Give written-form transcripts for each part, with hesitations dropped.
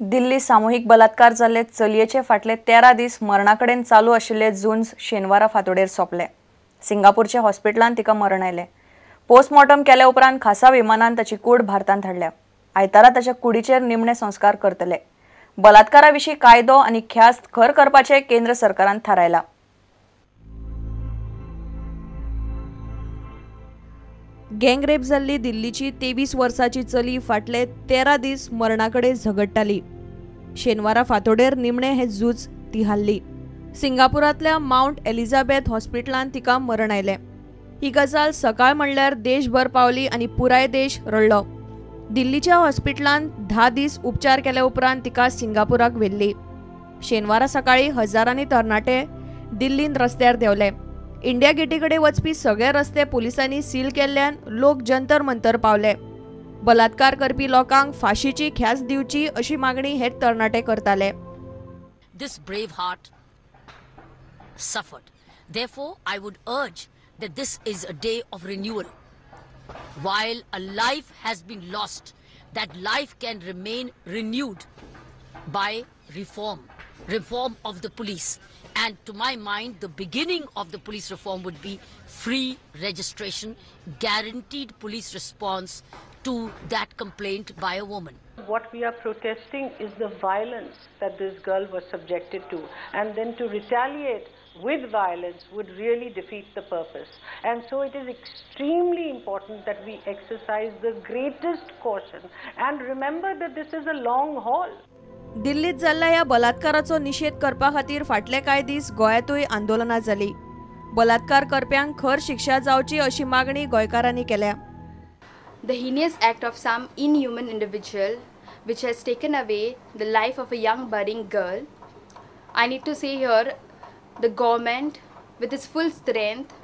दिल्ली सामूहिक बलात्कार जाल्ले चलयेचे फाटले 13 दीस मरणाकडेन चालू आशिल्ले झुंज शेनवारा फांतोडेर सोंपले। सिंगापूरच्या हॉस्पिटलांत तिका मरण आयले। पोस्टमॉर्टम केल्या उपरांत खासा विमानान ताची कूड भारतांत हाडल्या। आयतारा ताच्या कुडीचेर निमणे संस्कार करतले। बलात्काराविशीं कायदो आनी ख्यास्त खर करपाचे केंद्र सरकारान थारायला। गँगरेप जाल्ली दिल्लीची 23 वर्साची चली फाटले 13 दीस मरणाकडे झगडटाली। शेनवारा फांतोडेर निमणे हे झूज ती हाल्ली। सिंगापुरांतल्या माउंट एलिझाबेथ हॉस्पिटलांत तिका मरण आयले। ही गजाल सकाळ म्हणल्यार देशभर पावली आनी पुराय देश रडलो। दिल्लीच्या हॉस्पिटलांत 10 दीस उपचार केल्या उपरांत तिका सिंगापुराक व्हेल्ली। शेनवारा सकाळी हजारांनी तरणाटे दिल्लींत रस्त्यार देवले। इंडिया गेटीकडे वचपी सगळे रस्ते पुलिसांनी सील केल्ल्यान लोक जंतर मंतर पावले। बलात्कार करपी लोकांक फाशीची ख्यास्त दिवची अशी मागणी हे तरणाटे करताले। This brave heart suffered. Therefore, I would urge that this is a day of renewal. While a life has been lost, that life can remain renewed by reform of the police. And to my mind, the beginning of the police reform would be free registration, guaranteed police response to that complaint by a woman. What we are protesting is the violence that this girl was subjected to, and then to retaliate with violence would really defeat the purpose. And so it is extremely important that we exercise the greatest caution and remember that this is a long haul. दिल्लीत जाल्ल्या ह्या बलात्काराचो निषेध करपा खातीर फाटले कांय दीस गोंयांतूय आंदोलनां जाली। बलात्कार करप्यांक खर शिक्षा जावची अशी मागणी गोंयकारांनी केल्या। The heinous act of some inhuman individual which has taken away the life of a young budding girl. I need to say here, the government with its full strength,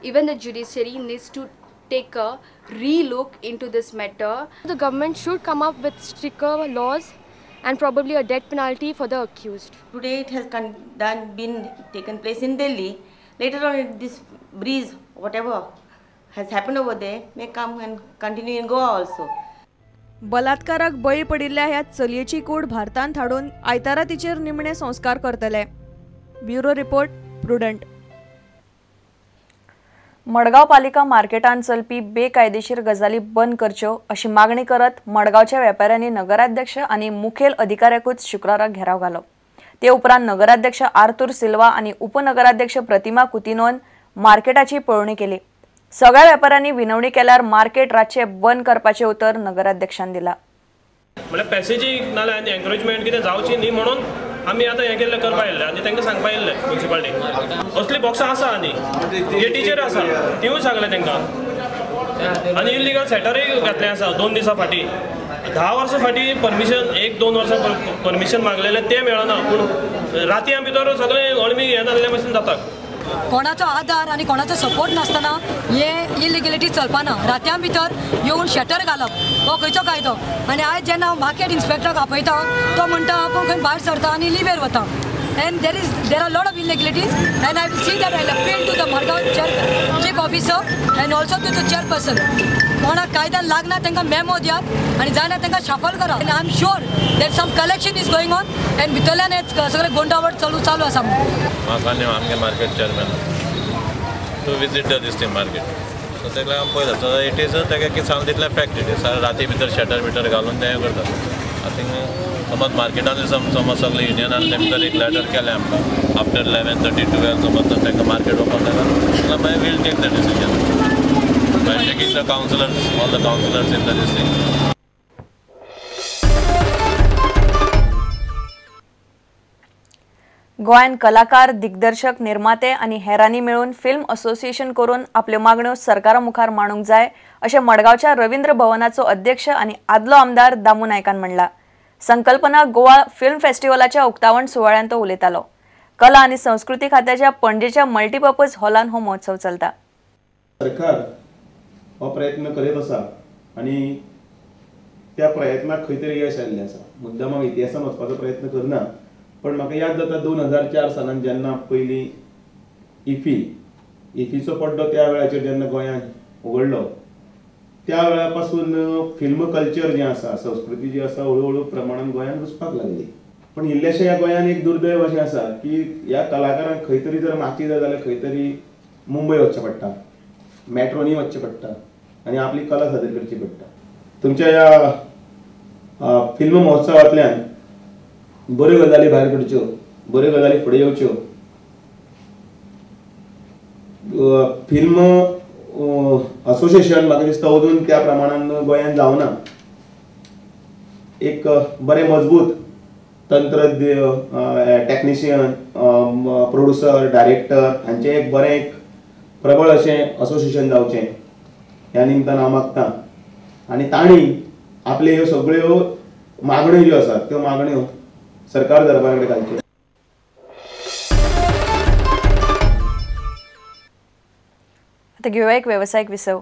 even the judiciary needs to take a re-look into this matter. The government should come up with stricter laws and probably a death penalty for the accused. Today it has been taken place in Delhi. Later on, this breeze, whatever has happened over there, may come and continue in Goa also. बलात्काराक बळी पडिल्ल्या ह्या चलयेची कूड भारतांत हाडून आयतारा तिचेर निमणे संस्कार करतले। Bureau report, prudent. मडगाव पालिका मार्केटांत चलपी बेकायदेशीर गजाली बंद करच्यो अशी मागणी करत मडगावच्या वेपाऱ्यांनी नगराध्यक्ष आणि मुखेल अधिकाऱ्याकूच शुक्राराक घेराव घालो। ते उपरांत नगराध्यक्ष आर्थूर सिल्वा आणि उपनगराध्यक्ष प्रतिमा कुतिनोन मार्केटाची पळोवणी केली। सगळ्या वेपाऱ्यांनी विनवणी केल्यार मार्केट रातचे बंद करपाचे उतर नगराध्यक्षान दिला। म्हणजे पॅसेजी नाल्या आनी एनकरेजमेंट कितें जावची न्ही म्हणून आमी आतां हें केल्लें करपा येयल्लें आनी तांकां सांगपा येयल्लें म्युन्सिपालिटीक असली बॉक्सां आसा आनी गेटीचेर आसा तिवूय सांगलें तांकां आनी इल्लिगल सेटरूय घातलें आसा 2 दिसां फाटीं 10 वर्सां फाटीं परमिशन 1-2 वर्सां परमिशन मागलेलें तें मेळना पूण रातयां भितर सगळें अळमी हें जाल्ले भशेन जाता। कोणाचो आधार आणि कोणाचो सपोर्ट नासतना हे इलिगलिटी चलपाना। रात्यां भितर येवन शटर घालप हो खंयचो कायदो? आनी आयज जेन्ना हांव मार्केट इन्स्पेक्टराक आपयता तो म्हणटा आपूण खंय भायर सरता आनी लिव्हेर वता। And there are a lot of illegalities, and I will see that I'll appeal to the Margaon chief officer and also to the chairperson. कोणाक कायद्यान लागना तांकां मेमो दियात आनी जायना तांकां शाफल करा। And I'm sure that some collection is going on and भितरल्यान हे सगळे गोंडावळ चालू आसा। म्हाका न्ही आमगे market chairman to visit the this market so तेका लागून पळयता सो इट इज ताका कितें सांगलें तितलें फॅक्ट इट इज राती भितर शटर घालून तें करता। आय थिंक समज मार्केटांतली समज सगळे युनियनान तेंका एक लेटर केलें आमकां आफ्टर 11:30 to 12 समज तांकां मार्केट ओपन जाता जाल्यार मागीर we'll take the decision by taking the councillors all the councillors in the district. गोंयान कलाकार, दिग्दर्शक, निर्माते आनी हेरांनी मेळून फिल्म असोसिएशन करून आपल्यो मागण्यो सरकारा मुखार मांडूंक जाय अशें मडगांवच्या रवींद्र भवनाचो अध्यक्ष आनी आदलो आमदार दामू नायकान म्हणला। संकल्पना गोवा फिल्म फेस्टिवलाच्या उक्तावण सुवाळ्यात तो उलयतालो। कला आनी संस्कृती खात्याच्या पणजेच्या मल्टीपर्पज हॉलान हो महोत्सव चलता। सरकार हो प्रयत्न करीत आसा आनी त्या प्रयत्नाक खंय तरी यश आयिल्लें आसा। मुद्दाम हांव इतिहासान वचपाचो प्रयत्न करना, पण म्हाका याद जाता 2004 सालान जेन्ना पयली इफीचो पड्डो त्या वेळाचेर जेन्ना गोंयांत उगडलो त्या वेळा पासून फिल्म कल्चर जें आसा, संस्कृती जी आसा हळूहळू प्रमाणान गोंयांत रुजपाक लागली. पण इल्लेशें ह्या गोंयांत एक दुर्दैव अशें आसा की ह्या कलाकारांक खंय तरी जर माची जाय जाल्यार खंय तरी मुंबय वचचें पडटा, मेट्रोनी वचचें पडटा आनी आपली कला सादर करची पडटा. तुमच्या ह्या फिल्म महोत्सवांतल्यान बऱ्यो गजाली भायर पडच्यो, बऱ्यो गजाली फुडें येवच्यो. फिल्म असोसिएशन म्हाका दिसता अजून त्या प्रमाणान गोंयांत जावना. एक बरें मजबूत तंत्रज्ञ, टेक्निशियन, प्रोड्युसर, डायरेक्टर हांचें एक बरें एक प्रबळ अशें असोसिएशन जावचें ह्या निमतान हांव मागतां. आनी तांणी आपल्यो ह्यो सगळ्यो मागण्यो ज्यो आसात त्यो मागण्यो सरकार दरबारा कडेन घालच्यो. आता घेऊया एक व्यावसायिक विसव.